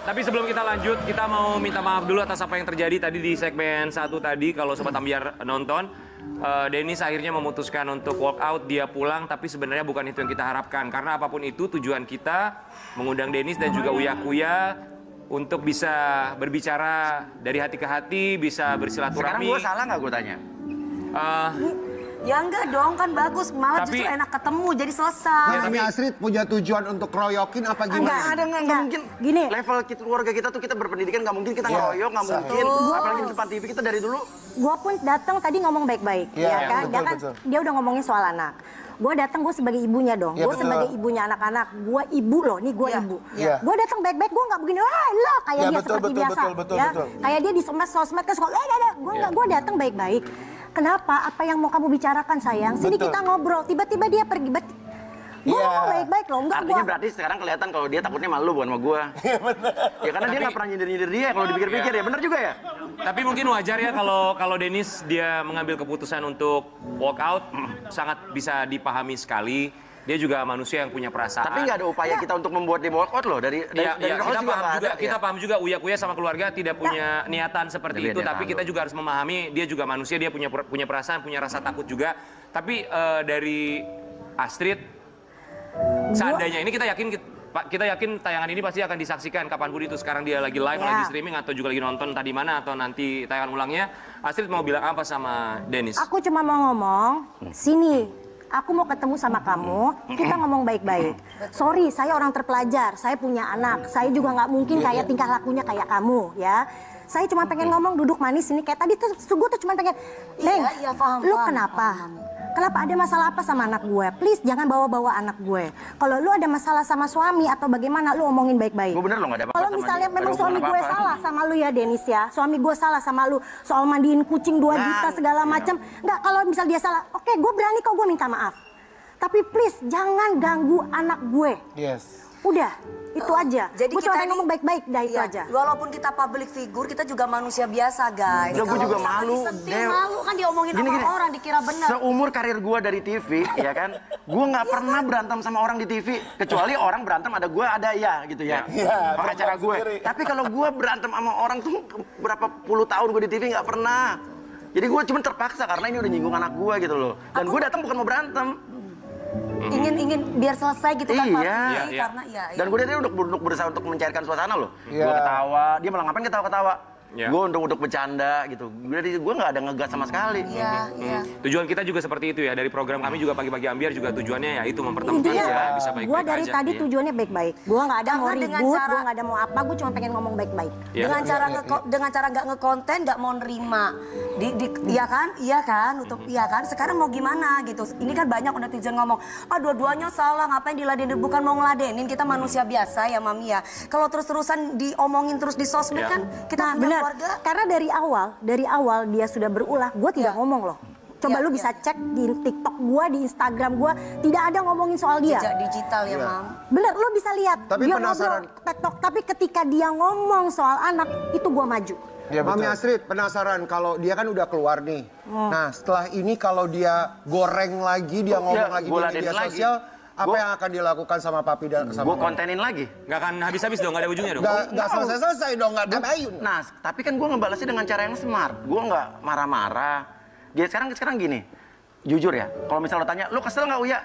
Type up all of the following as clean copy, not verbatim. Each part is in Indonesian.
Tapi sebelum kita lanjut, kita mau minta maaf dulu atas apa yang terjadi tadi di segmen 1 tadi. Kalau Sobat Ambiar nonton, Dennis akhirnya memutuskan untuk walk out, dia pulang. Tapi sebenarnya bukan itu yang kita harapkan. Karena apapun itu, tujuan kita mengundang Dennis dan juga Uya Kuya untuk bisa berbicara dari hati ke hati, bisa bersilaturahmi. Sekarang gue salah nggak gue tanya? Ya enggak dong, kan bagus. Malah Tapi- justru enak ketemu, jadi selesai. Mami Astrid punya tujuan untuk royokin apa gimana? Nggak mungkin. Gini. Level keluarga kita tuh kita berpendidikan, nggak mungkin kita ngeroyok, nggak mungkin. Apalagi di depan TV kita dari dulu. Gue pun datang tadi ngomong baik-baik, Iya, ya kan? betul, Dia betul. dia udah ngomongin soal anak. Gue datang, gue sebagai ibunya dong. Iya, Gue betul. sebagai ibunya anak-anak. Gue ibu loh, nih gue ibu. Iya. Gue datang baik-baik, gue nggak begini, wah lo kayak Iya, dia betul, seperti betul, biasa. betul, Ya. betul. Kayak dia di sosmed kan suka, gue nggak, gue datang baik-baik. Kenapa? Apa yang mau kamu bicarakan sayang? Sini Betul. kita ngobrol. Tiba-tiba dia pergi. Gue Iya. ngomong baik-baik loh, enggak Artinya gue. berarti sekarang kelihatan kalau dia takutnya malu bukan sama gue. Iya benar. Ya karena dia nggak pernah nyindir-nyindir dia kalau dipikir-pikir ya. Bener juga ya? Tapi mungkin wajar ya kalau Dennis dia mengambil keputusan untuk walk out, sangat bisa dipahami sekali. Dia juga manusia yang punya perasaan. Tapi nggak ada upaya kita untuk membuat dia walk out loh dari Iya, dari kita juga paham nggak juga, ada, kita ya. paham juga Uya Kuya sama keluarga tidak punya niatan seperti Tapi itu, dia tapi tahu. kita juga harus memahami dia juga manusia, dia punya perasaan, punya rasa takut juga. Tapi dari Astrid, seandainya ini kita yakin tayangan ini pasti akan disaksikan kapanpun itu, sekarang dia lagi live, Ya. lagi streaming atau juga lagi nonton tadi mana atau nanti tayangan ulangnya. Astrid mau bilang apa sama Dennis? Aku cuma mau ngomong, sini. Aku mau ketemu sama kamu, kita ngomong baik-baik. Sorry, saya orang terpelajar, saya punya anak. Saya juga nggak mungkin kayak tingkah lakunya kayak kamu, ya. Saya cuma pengen ngomong duduk manis ini kayak tadi tuh, gue tuh cuma pengen, Neng, Iya, paham, lu paham, kenapa? Kenapa ada masalah apa sama anak gue? Please jangan bawa-bawa anak gue. Kalau lu ada masalah sama suami atau bagaimana, lu omongin baik-baik. Gue bener loh nggak ada apa-apa Kalau sama misalnya dia. memang Nggak ada suami hubungan gue apa-apa. salah sama lu ya Dennis ya, suami gue salah sama lu soal mandiin kucing 2 juta segala macam. Nggak, kalau misal dia salah, oke gue berani kok gue minta maaf. Tapi please jangan ganggu anak gue. Yes. Udah, itu aja. Jadi Gue cuma kita pengen ngomong baik-baik, dah itu Iya, aja. walaupun kita public figure, kita juga manusia biasa, guys. Udah, gue Kalau juga misalkan malu, disentil, Dew. malu kan diomongin Gini, sama gini. orang, dikira benar. Seumur karir gue dari TV, ya kan, gue nggak pernah berantem sama orang di TV, kecuali orang berantem ada gue ada ya gitu ya, Iya, orang acara gue. sendiri. Tapi kalau gue berantem sama orang tuh berapa puluh tahun gue di TV nggak pernah. Jadi gue cuma terpaksa karena ini udah nyinggung anak gue gitu loh. Dan gue datang bukan mau berantem. Ingin biar selesai gitu kan, Iya. Pak. Iya. Karena ya. Dan gue dari udah berusaha untuk mencairkan suasana loh. Iya. Gue ketawa, dia malah ngapain ketawa-ketawa. Iya. Gue untuk bercanda gitu. Gue nggak ada ngegas sama sekali. Iya, iya. Tujuan kita juga seperti itu ya, dari program kami juga Pagi-Pagi Ambiar juga tujuannya ya itu mempertemukan Intinya, ya, bisa gue baik-baik dari aja. tadi Iya. tujuannya baik-baik. Gue nggak ada mau Karena dengan ribut, cara- gue nggak ada mau apa, gue cuma pengen ngomong baik-baik. Iya. Dengan cara nggak ngekonten, nggak mau nerima, iya kan, untuk iya kan. Sekarang mau gimana gitu? Ini kan banyak netizen ngomong, dua-duanya salah, ngapain diladenin? Bukan mau ngeladenin, kita manusia biasa ya, Mami ya. Kalau terus-terusan diomongin terus di sosmed Iya. kan, kita Nah punya benar, keluarga. karena dari awal dia sudah berulah, gue tidak Iya. ngomong loh. Coba Iya, lu iya. bisa cek di TikTok gue, di Instagram gue, tidak ada ngomongin soal dia. Jejak digital ya, Iya. Mam. Bener, lu bisa lihat. Tapi dia penasaran. ngobrol TikTok, tapi ketika dia ngomong soal anak, itu gue maju. Ya, Mami Astrid penasaran kalau dia kan udah keluar nih. Nah setelah ini kalau dia goreng lagi, dia ngomong lagi di gua media ladenin lagi. sosial, apa Gua- yang akan dilakukan sama papi dan sama Gue mama? kontenin lagi. Nggak akan habis-habis dong, nggak ada ujungnya dong. Nggak selesai dong, nggak ada bayun. Nah, tapi kan gue ngebalasnya dengan cara yang smart. Gue nggak marah-marah. Dia sekarang gini, jujur ya. Kalau misalnya lo tanya, lo kesel nggak Uya?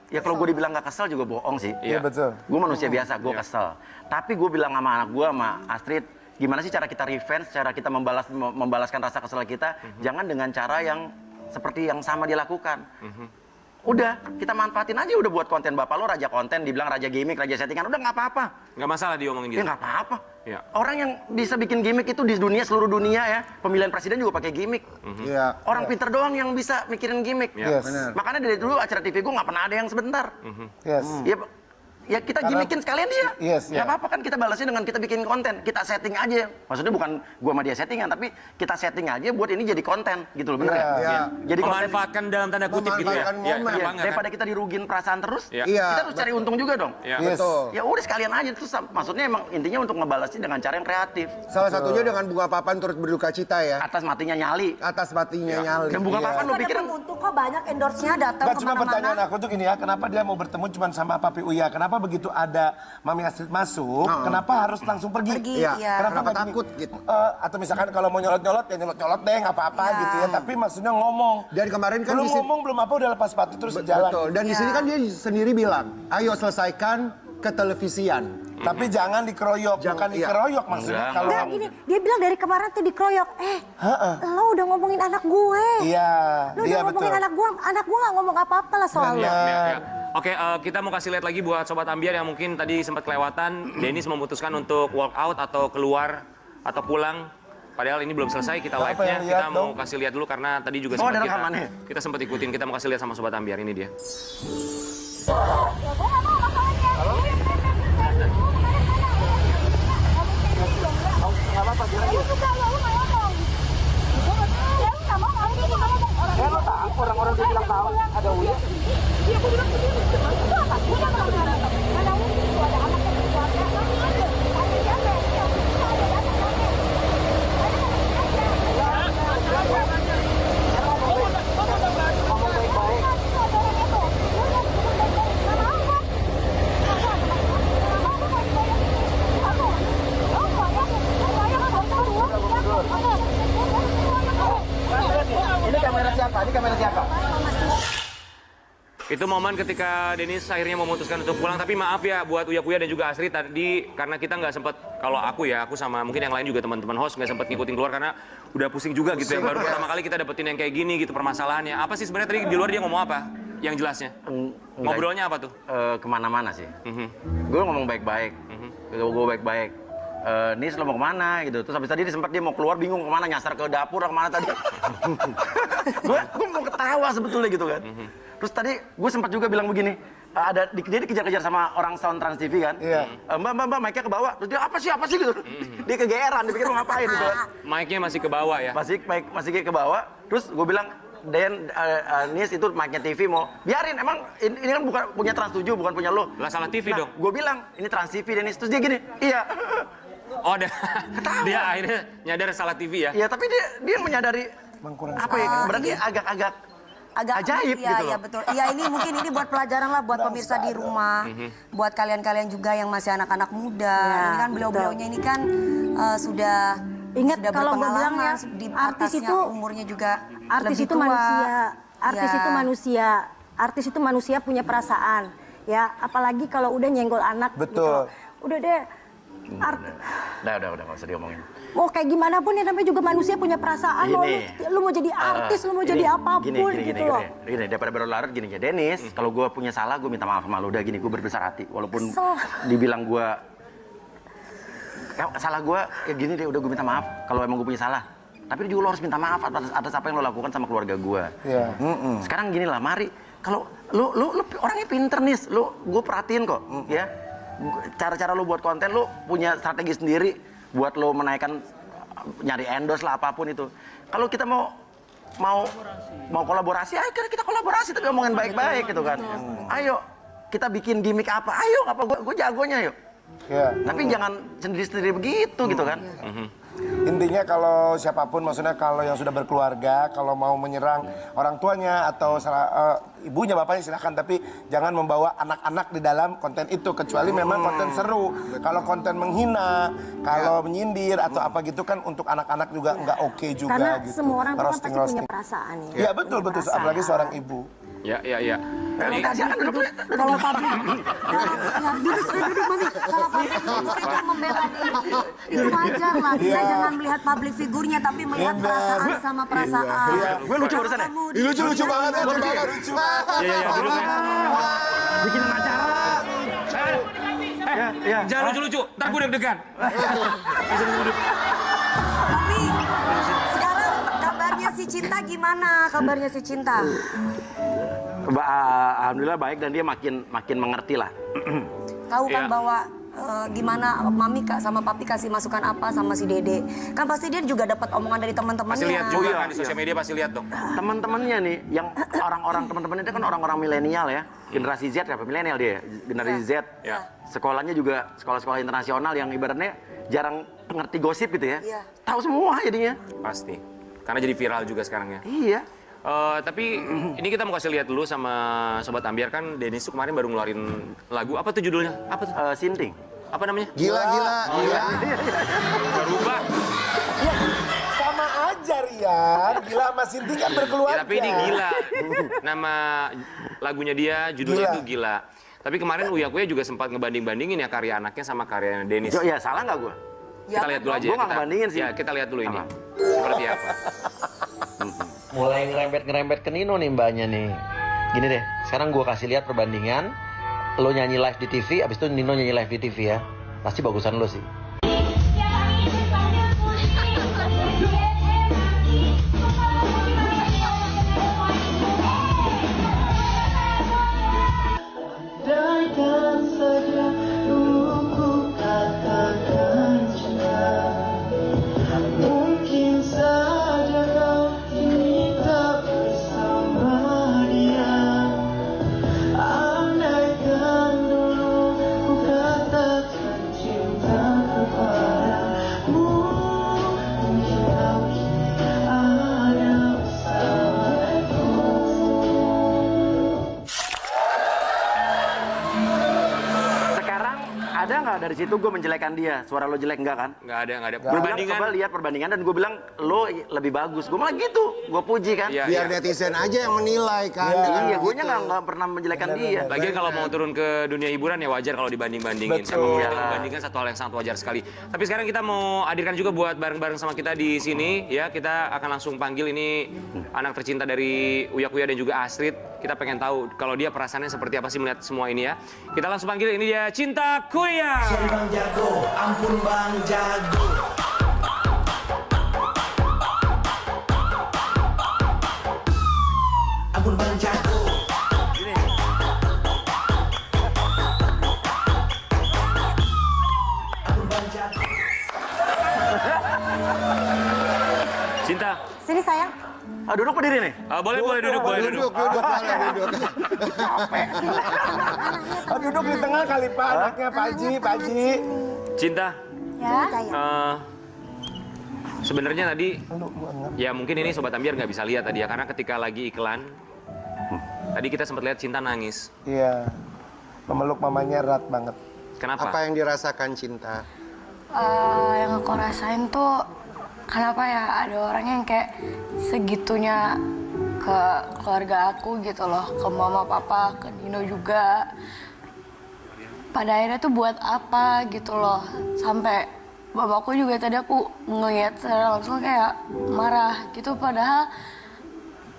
Ya kalau gue dibilang nggak kesel juga bohong sih. Iya, betul. Gue manusia biasa, gue kesel. Tapi gue bilang sama anak gue, sama Astrid, gimana sih cara kita revenge, cara kita membalaskan rasa kesel kita, jangan dengan cara yang seperti yang sama dia lakukan. Udah, kita manfaatin aja udah buat konten. Bapak lo raja konten, dibilang raja gimmick, raja settingan, udah nggak apa-apa. Nggak masalah diomongin Ya gitu. nggak apa-apa. Iya. Orang yang bisa bikin gimmick itu di dunia, seluruh dunia ya. Pemilihan presiden juga pakai gimmick. Iya. Orang pinter doang yang bisa mikirin gimmick. Iya. Yes. Benar. Makanya dari dulu acara TV gue nggak pernah ada yang sebentar. Yes. Ya kita gimmickin sekalian dia. Yes, Nggak ya. apa-apa kan kita balasnya dengan kita bikin konten. Kita setting aja. Maksudnya bukan gua sama dia settingan, tapi kita setting aja buat ini jadi konten gitu loh, bener Iya, ya? iya. Jadi konten. Memanfaatkan dalam tanda kutip gitu ya. Memanfaatkan Iya, momen. iya Iya, banget, daripada kan? kita dirugin perasaan terus, Iya. Iya. kita harus cari untung juga dong. Iya. Yes. Betul. Ya udah sekalian aja terus maksudnya emang intinya untuk ngebalasnya dengan cara yang kreatif. Salah satunya dengan bunga papan turut berduka cita ya. Atas matinya nyali. Atas matinya nyali. Dan bunga Iya. papan lu Ada pikirin untung kok banyak endorse-nya datang Enggak, cuma pertanyaan kemana-mana. aku tuh gini ya, kenapa dia mau bertemu cuma sama Papi Uya? Kenapa begitu ada Mami Astrid masuk, kenapa harus langsung pergi? Iya. Iya. Kenapa nggak takut gini? gitu? Atau misalkan kalau mau nyolot-nyolot ya nyolot-nyolot deh, nggak apa-apa gitu ya. Tapi maksudnya ngomong. Dan kemarin kan belum di sini- ngomong, belum apa, udah lepas sepatu terus jalan. Betul. Dan di sini kan dia sendiri bilang, ayo selesaikan ketelevisian. Tapi jangan dikeroyok, bukan iya. dikeroyok maksudnya. Enggak, Kalau Enggak gini, dia bilang dari kemarin tuh dikeroyok. Lo udah ngomongin anak gue. iya, Lo iya udah ngomongin betul. anak gue nggak ngomong apa-apa lah soal lo. Ya. Oke, kita mau kasih lihat lagi buat Sobat Ambiar yang mungkin tadi sempat kelewatan. Dennis memutuskan untuk walk out atau keluar atau pulang. Padahal ini belum selesai, kita Apa live-nya. yang lihat Kita mau dong? kasih lihat dulu karena tadi juga Oh, sempat ada rekamannya? kita sempat ikutin. Kita mau kasih lihat sama Sobat Ambiar, ini dia. Orang-orang dia bilang tahu ada Uya. Iya, aku bilang sendiri. Itu apa? Uya mana ada? Mana Uya itu ada anaknya berkeluarga. Kami ada. Ada siapa? Ada anaknya. Ngomong baik-baik. Ini kamera siapa? Ini kamera siapa? Itu momen ketika Dennis akhirnya memutuskan untuk pulang. Tapi maaf ya buat Uya Kuya dan juga Astrid tadi karena kita nggak sempet, kalau aku sama mungkin yang lain juga teman-teman host nggak sempet ngikutin keluar karena udah pusing juga gitu. Yang baru pertama kali kita dapetin yang kayak gini gitu permasalahannya. Apa sih sebenarnya tadi di luar dia ngomong apa? Yang jelasnya? Ngobrolnya apa tuh? Kemana-mana sih. Gue ngomong baik-baik. Gue baik-baik. Nis lo mau kemana gitu. Terus habis tadi sempat dia mau keluar bingung kemana, nyasar ke dapur kemana tadi. Gue mau ketawa sebetulnya gitu kan. Terus tadi gue sempat juga bilang begini, dia dikejar-kejar sama orang sound Trans TV kan. Iya. Mbak, mic-nya ke bawah. Terus dia apa sih gitu. Dia kegeeran, dia pikir mau ngapain gitu kan. Mic-nya masih ke bawah ya? Masih ke bawah. Terus gue bilang, Nis itu mic-nya TV mau biarin, emang ini kan bukan punya Trans 7, bukan punya lo. Lah salah TV dong. Gue bilang, ini Trans TV Dennis. Terus dia gini, iya. Oh, dia akhirnya nyadar salah TV ya? Iya, tapi dia menyadari Mengkurang apa ya, berarti agak ajaib iya, gitu iya loh. betul. Iya ini mungkin ini buat pelajaran lah buat pemirsa di rumah, buat kalian-kalian juga yang masih anak-anak muda. Ya, Ini kan beliau-beliaunya ini kan sudah Ingat sudah kalau gue bilang ya, berpengalaman, di artis atasnya itu umurnya juga artis lebih itu tua. manusia, artis Ya. itu manusia, artis itu manusia punya perasaan, ya. Apalagi kalau udah nyenggol anak. Betul. Gitu. Udah deh. Udah, nggak usah diomongin. Mau kayak gimana pun ya namanya juga manusia punya perasaan. Lu mau jadi artis, lu mau jadi apapun gitu loh. Gini, daripada berlarut gini ya, Dennis, kalau gue punya salah, gue minta maaf sama lu. Udah gini, gue berbesar hati. Walaupun dibilang gue, salah gue, ya gini deh, udah gue minta maaf. Kalau emang gue punya salah. Tapi juga lo harus minta maaf atas apa yang lo lakukan sama keluarga gue. Iya. Sekarang gini lah, mari. Kalau lu orangnya pinter nih, gue perhatiin kok, ya. Cara-cara lu buat konten, lu punya strategi sendiri buat lu menaikkan, nyari endorse lah apapun itu. Kalau kita mau kolaborasi, ayo kita kolaborasi tapi ngomongin baik-baik gitu kan. Ayo kita bikin gimmick apa, ayo apa gue jagonya yuk. Iya. Tapi jangan sendiri-sendiri begitu gitu kan. Intinya kalau siapapun, maksudnya kalau yang sudah berkeluarga, kalau mau menyerang orang tuanya atau ibunya, bapaknya silahkan. Tapi jangan membawa anak-anak di dalam konten itu. Kecuali memang konten seru. Kalau konten menghina, kalau menyindir atau apa gitu kan untuk anak-anak juga nggak oke juga Karena gitu. semua orang tuh kan pasti Roasting. punya perasaan ya. Iya betul, apalagi seorang ibu. Ya. Ini, Kalau publik, duduk mami. Kalau publik kita membela itu wajar lah. Kita jangan melihat public figurnya, tapi melihat perasaan sama perasaan. Gue lucu barusan ya. Lucu banget ya, lucu. ya, dulu saya. Bikin acara. Jangan lucu-lucu, ntar gue deg-degan. Tapi sekarang kabarnya si Cinta gimana? Kabarnya si Cinta? Alhamdulillah baik dan dia makin mengerti lah. Tahu kan Iya. bahwa gimana mami sama papi kasih masukan apa sama si Dede. Kan pasti dia juga dapat omongan dari teman-temannya. Pasti lihat juga Iya, kan di sosial media, pasti lihat dong. Teman-temannya nih, yang orang-orang teman-temannya itu kan orang-orang milenial ya, generasi Z apa milenial dia, generasi Z. Ya. Sekolahnya juga sekolah-sekolah internasional yang ibaratnya jarang ngerti gosip gitu ya. Iya. Tahu semua jadinya. Pasti. Karena jadi viral juga sekarang ya. Iya. Tapi ini kita mau kasih lihat dulu sama Sobat Ambiar kan Dennis tuh kemarin baru ngeluarin lagu. Apa tuh judulnya? Apa tuh? Sinting. Apa namanya? Gila. Berubah. Sama aja Rian, Gila sama Sinti kan berkeluarga. Ya, tapi ini Gila. Nama lagunya dia, judulnya Gila. itu Gila. Tapi kemarin Uya Kuya juga sempat ngebanding-bandingin ya karya anaknya sama karya Dennis. Ya salah nggak gue? Kita lihat dulu aja. Gua nggak ngebandingin sih. Ya, kita lihat dulu ini. Seperti apa. Mulai ngerembet ke Nino nih mbaknya nih. Gini deh, sekarang gue kasih lihat perbandingan. Lo nyanyi live di TV, abis itu Nino nyanyi live di TV ya. Pasti bagusan lo sih. Ada nggak dari situ gue menjelekan dia? Suara lo jelek nggak kan? Nggak ada. Gue bilang coba lihat perbandingan dan gue bilang lo lebih bagus. Gue malah gitu, gue puji kan? Iya, Biar netizen aja yang menilai kan. Iya, gue nya nggak pernah menjelekan dia. Lagian kalau mau turun ke dunia hiburan ya wajar kalau dibanding-bandingin. Saya membandingkan satu hal yang sangat wajar sekali. Tapi sekarang kita mau hadirkan juga buat bareng-bareng sama kita di sini ya. Kita akan langsung panggil ini anak tercinta dari Uya Kuya dan juga Astrid. Kita pengen tahu kalau dia perasaannya seperti apa sih melihat semua ini ya. Kita langsung panggil ini dia Cinta Kuya. Bang Jago, ampun Bang Jago. Ampun Bang Jago. Ampun Bang Jago. Cinta. Sini sayang. Duduk berdiri nih. Boleh duduk. Duduk. Duduk di tengah kali Pak, anaknya Pak Haji. Cinta. Ya. Sebenarnya tadi ya mungkin ini Sobat Ambiar nggak bisa lihat tadi ya karena ketika lagi iklan tadi kita sempat lihat Cinta nangis. Iya, memeluk mamanya erat banget. Kenapa? Apa yang dirasakan Cinta? Yang aku rasain tuh kenapa ya ada orang yang kayak segitunya ke keluarga aku gitu loh, ke mama papa, ke Nino juga. Pada akhirnya tuh buat apa gitu loh, sampai bapakku juga tadi aku ngeliat secara langsung kayak marah gitu, padahal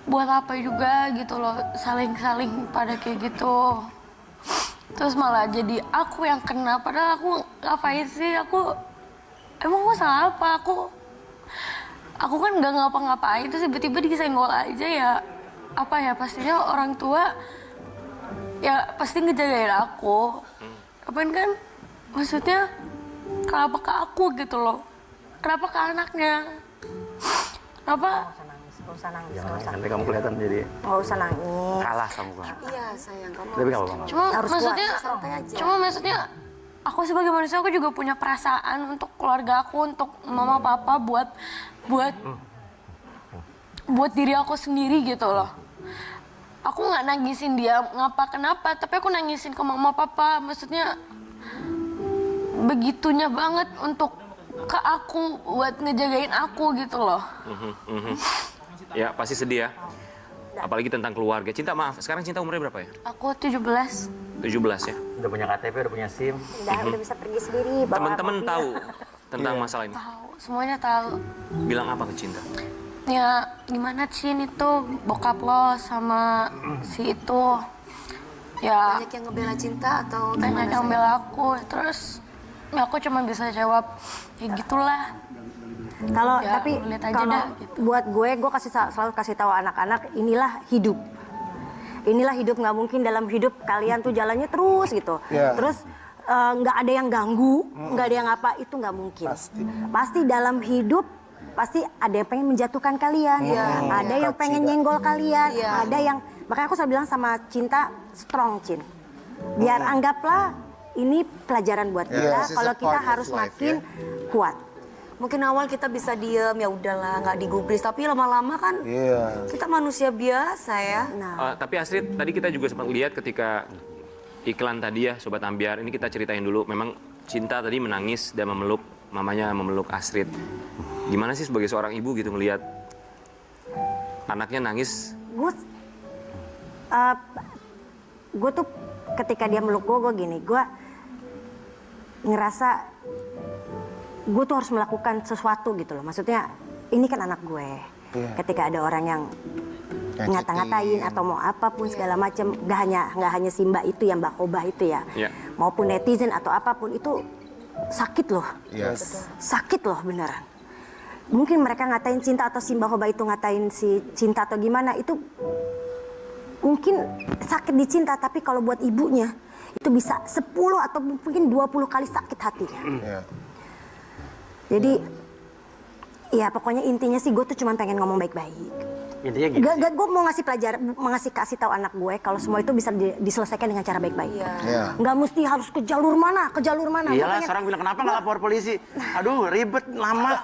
buat apa juga gitu loh, saling-saling pada kayak gitu. Terus malah jadi aku yang kena, padahal aku ngapain sih, aku emang gue salah apa, aku kan nggak ngapa-ngapain, terus tiba-tiba disenggol aja ya, apa ya, pastinya orang tua ya pasti ngejagain aku. Apain kan, maksudnya kenapa ke aku gitu loh, kenapa ke anaknya, kenapa? Gak usah nangis. Nanti kamu kelihatan jadi Gak usah nangis. kalah kamu kan. Iya sayang, kamu Tapi nggak apa-apa. Cuma Harus maksudnya, santai aja. cuma maksudnya aku sebagai manusia aku juga punya perasaan untuk keluarga aku, untuk mama papa, buat diri aku sendiri gitu loh. Aku nggak nangisin dia kenapa, tapi aku nangisin ke mama papa. Maksudnya begitunya banget untuk ke aku, buat ngejagain aku gitu loh. Ya pasti sedih ya. Apalagi tentang keluarga. Cinta maaf, sekarang Cinta umurnya berapa ya? Aku 17. 17 ya. Udah punya KTP, udah punya SIM. Udah bisa pergi sendiri. bawa Teman-teman mobil. tahu tentang masalah ini. Tahu, semuanya tahu. Bilang apa ke Cinta? Ya gimana Cin itu bokap lo sama si itu ya Banyak yang ngebela Cinta atau banyak yang bela aku, terus ya aku cuma bisa jawab ya gitulah. Kalau Ya, tapi lihat aja kalau dah, gitu. buat gue selalu kasih tahu anak-anak inilah hidup. Inilah hidup, nggak mungkin dalam hidup kalian tuh jalannya terus gitu. Yeah. Terus nggak ada yang ganggu, nggak ada yang apa, itu nggak mungkin. Pasti dalam hidup pasti ada yang pengen menjatuhkan kalian, ada yang pengen nyenggol kalian, ada yang makanya aku selalu bilang sama Cinta strong Cin. Biar anggaplah ini pelajaran buat kita this is kalau a kita part of harus life, makin kuat. Mungkin awal kita bisa diem, ya udahlah, nggak digubris. Tapi lama-lama kan kita manusia biasa ya. Tapi Astrid, tadi kita juga sempat lihat ketika iklan tadi ya, Sobat Ambiar. Ini kita ceritain dulu. Memang Cinta tadi menangis dan memeluk, mamanya memeluk Astrid. Gimana sih sebagai seorang ibu gitu ngelihat anaknya nangis? Gue tuh ketika dia meluk gue gini, gue ngerasa gue tuh harus melakukan sesuatu gitu loh. Maksudnya ini kan anak gue. Ketika ada orang yang ngata-ngatain atau mau apapun segala macam, nggak hanya si Mbak itu yang Mbak Kobah itu ya, maupun netizen atau apapun itu sakit loh. Sakit loh beneran. Mungkin mereka ngatain Cinta atau si Mbak Kobah itu ngatain si Cinta atau gimana, itu mungkin sakit di Cinta, tapi kalau buat ibunya itu bisa 10 atau mungkin 20 kali sakit hatinya. Jadi ya pokoknya intinya sih gue tuh cuma pengen ngomong baik-baik. Intinya gitu. Gue mau kasih tahu anak gue kalau semua itu bisa diselesaikan dengan cara baik-baik. Nggak mesti harus ke jalur mana. Iyalah, sekarang bilang kenapa nggak lapor polisi? Aduh, ribet, lama,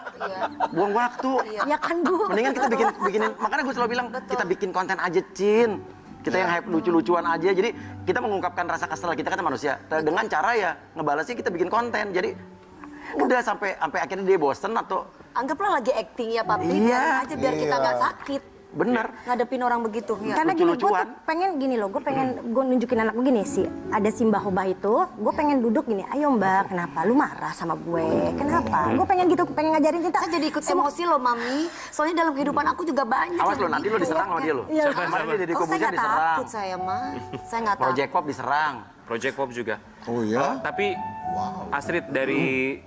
buang waktu. Ya kan Bu. Mendingan kita bikinin. Makanya gue selalu bilang kita bikin konten aja, Cin. Kita yang hype lucu-lucuan aja. Jadi kita mengungkapkan rasa kesel kita kan manusia. Dengan cara ya ngebalasnya kita bikin konten. Jadi udah sampai akhirnya dia bosen atau anggaplah lagi acting ya Papi, biarin aja biar kita nggak sakit. Bener. Ngadepin orang begitu. Karena gini, gue tuh pengen gini loh, gue nunjukin anak gue gini sih. Ada si Mbak Hobah itu, gue pengen duduk gini. Ayo Mbak, kenapa lu marah sama gue? Kenapa? Gue pengen gitu, pengen ngajarin Cinta. Saya jadi ikut emosi loh Mami. Soalnya dalam kehidupan aku juga banyak. Awas lo, nanti lo diserang sama dia lo. Kemarin dia Deddy Kobuzer diserang. Takut saya mah. Saya nggak takut. Project Pop diserang. Project Pop juga. Oh iya? Tapi Astrid, dari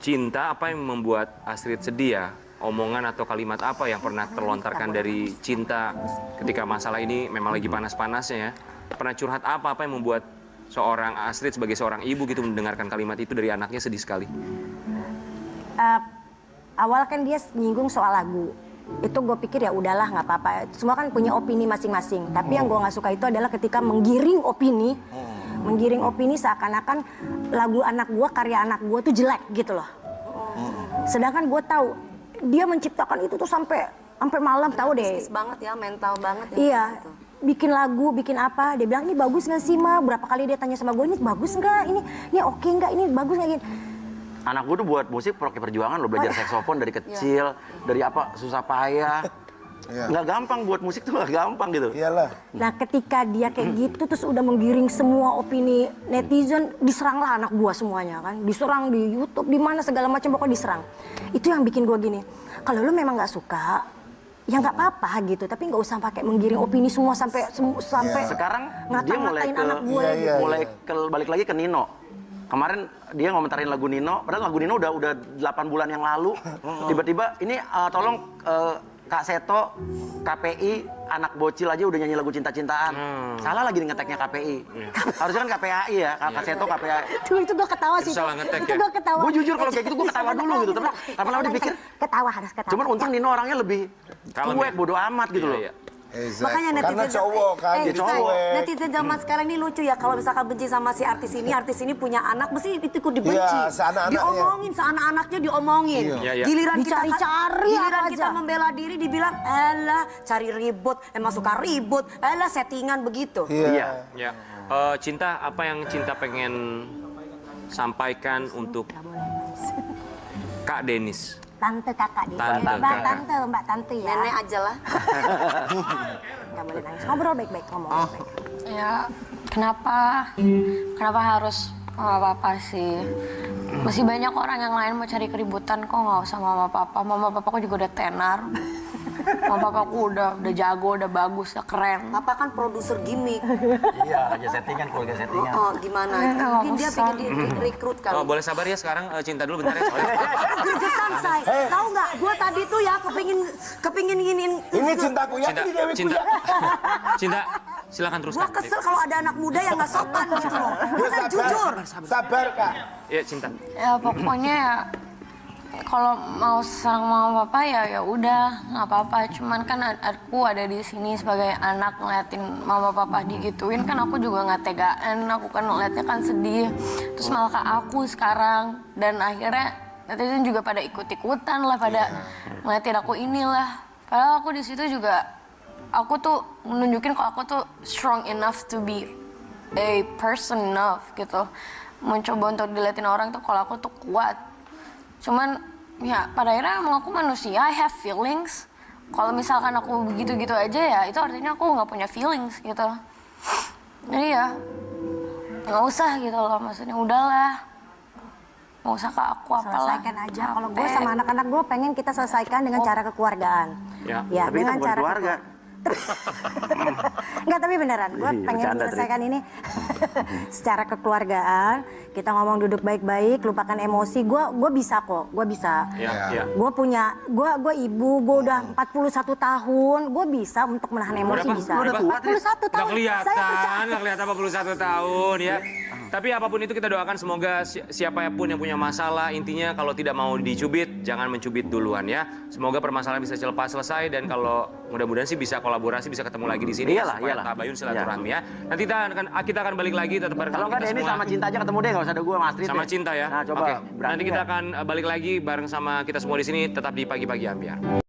Cinta, apa yang membuat Astrid sedih ya? Omongan atau kalimat apa yang pernah terlontarkan dari Cinta ketika masalah ini memang lagi panas-panasnya ya? Pernah curhat apa yang membuat seorang Astrid sebagai seorang ibu gitu mendengarkan kalimat itu dari anaknya sedih sekali? Awal kan dia nyinggung soal lagu. Itu gue pikir ya udahlah nggak apa-apa. Semua kan punya opini masing-masing. Tapi yang gue nggak suka itu adalah ketika menggiring opini. Menggiring opini seakan-akan lagu anak gue, karya anak gue tuh jelek gitu loh. Sedangkan gue tahu dia menciptakan itu tuh sampai malam, tahu deh. Psikis banget ya, mental banget ya. Iya, bikin lagu, bikin apa, dia bilang ini bagus nggak sih Ma? Berapa kali dia tanya sama gue, ini bagus nggak? Ini oke nggak? Ini bagus nggak? Gini. Anak gue tuh buat musik pakai perjuangan lo, belajar saksofon dari kecil, dari apa susah payah. Nggak gampang buat musik tuh, nggak gampang gitu. Iyalah. Nah ketika dia kayak gitu terus udah menggiring semua opini netizen, diseranglah anak gua semuanya kan, diserang di YouTube, di mana segala macam, pokoknya diserang. Itu yang bikin gua gini, kalau lu memang nggak suka ya nggak apa-apa gitu, tapi nggak usah pakai menggiring opini semua sampai sekarang dia ngata-ngatain anak gue. Mulai balik lagi ke Nino. Kemarin dia ngomentarin lagu Nino, padahal lagu Nino udah 8 bulan yang lalu. Tiba-tiba ini tolong Kak Seto, KPI, anak bocil aja udah nyanyi lagu cinta-cintaan. Salah lagi ngeteknya KPI. Harusnya kan KPAI ya, Kak Seto, KPAI. Tuh itu gue ketawa sih. Salah ngetek ya? Itu gue ketawa. Gue jujur kalau kayak gitu gue ketawa dulu gitu. Tapi lama-lama dipikir, harus ketawa. cuman untung Nino orangnya lebih cuek, bodo amat gitu loh. Makanya netizen, karena cowok kan, netizen zaman sekarang ini lucu ya. Kalau misalkan benci sama si artis ini punya anak, mesti itu ikut dibenci. Iya, seanak-anaknya. Diomongin, seanak-anaknya diomongin. Giliran kita membela diri dibilang, elah cari ribut, emang suka ribut, elah settingan begitu. Iya. Cinta, apa yang Cinta pengen sampaikan untuk Kak Denis? Tante kakak dia. Mbak tante ya. Nenek aja lah. Gak boleh nangis. Ngobrol baik-baik, ngomong baik-baik. Ya, kenapa harus mama papa sih? Masih banyak orang yang lain mau cari keributan, kok nggak usah mama papa. Mama papaku juga udah tenar. Mama papaku udah jago, udah bagus, udah keren. Papa kan produser gimmick. Iya, aja settingan, keluarga settingan. Oh, gimana? Mungkin dia pengen direkrut kali. Oh, boleh sabar ya sekarang, Cinta dulu bentar ya. Gergetan, say. Tahu nggak? Gue tadi tuh ya kepingin giniin. Ini cintaku ya, ini dewiku ya. Cinta, silakan teruskan. Gue kesel kalau ada anak muda yang nggak sopan gitu loh. Bener, jujur. Sabar Kak. Iya, Cinta. Ya pokoknya ya, kalau mau serang mama papa ya udah nggak apa-apa. Cuman kan aku ada di sini sebagai anak ngeliatin mama papa digituin, kan aku juga nggak tegaan. Aku kan ngeliatnya kan sedih. Terus malah ke aku sekarang, dan akhirnya netizen juga pada ikut-ikutan lah, pada ngeliatin aku inilah. Padahal aku di situ juga, aku tuh menunjukin kalau aku tuh strong enough to be a person enough gitu. Mencoba untuk diliatin orang tuh kalau aku tuh kuat. Cuman ya pada akhirnya emang aku manusia, I have feelings. Kalau misalkan aku begitu-gitu aja ya itu artinya aku nggak punya feelings gitu. Jadi ya nggak usah gitu loh, maksudnya udahlah. Nggak usah ke aku apalah. Selesaikan aja. Kalau gue sama anak-anak gue pengen kita selesaikan dengan cara kekeluargaan. Ya. Tapi itu bukan keluarga. Enggak, tapi beneran, gue pengen bercanda, menyelesaikan ini secara kekeluargaan. Kita ngomong duduk baik-baik, lupakan emosi. Gue bisa kok, gue bisa. Gue punya, gue ibu, gue udah 41 tahun, gue bisa untuk menahan emosi. Berapa? Bisa. Berapa? 41 tahun. Nggak kelihatan 41 tahun ya. Tapi apapun itu kita doakan semoga siapapun yang punya masalah, intinya kalau tidak mau dicubit, jangan mencubit duluan ya. Semoga permasalahan bisa cepat selesai dan kalau mudah-mudahan sih bisa kolaborasi, bisa ketemu lagi di sini. Iyalah, supaya iyalah. tabayun silaturahmi ya. Nanti kita akan balik lagi tetap bareng Kalau nggak kita Denny semua. sama Cinta aja ketemu deh, nggak usah ada gue sama Astrid. Sama deh. Cinta ya. Nah coba. Oke. berani Nanti kita nggak? akan balik lagi bareng sama kita semua di sini tetap di pagi-pagi Ambiar.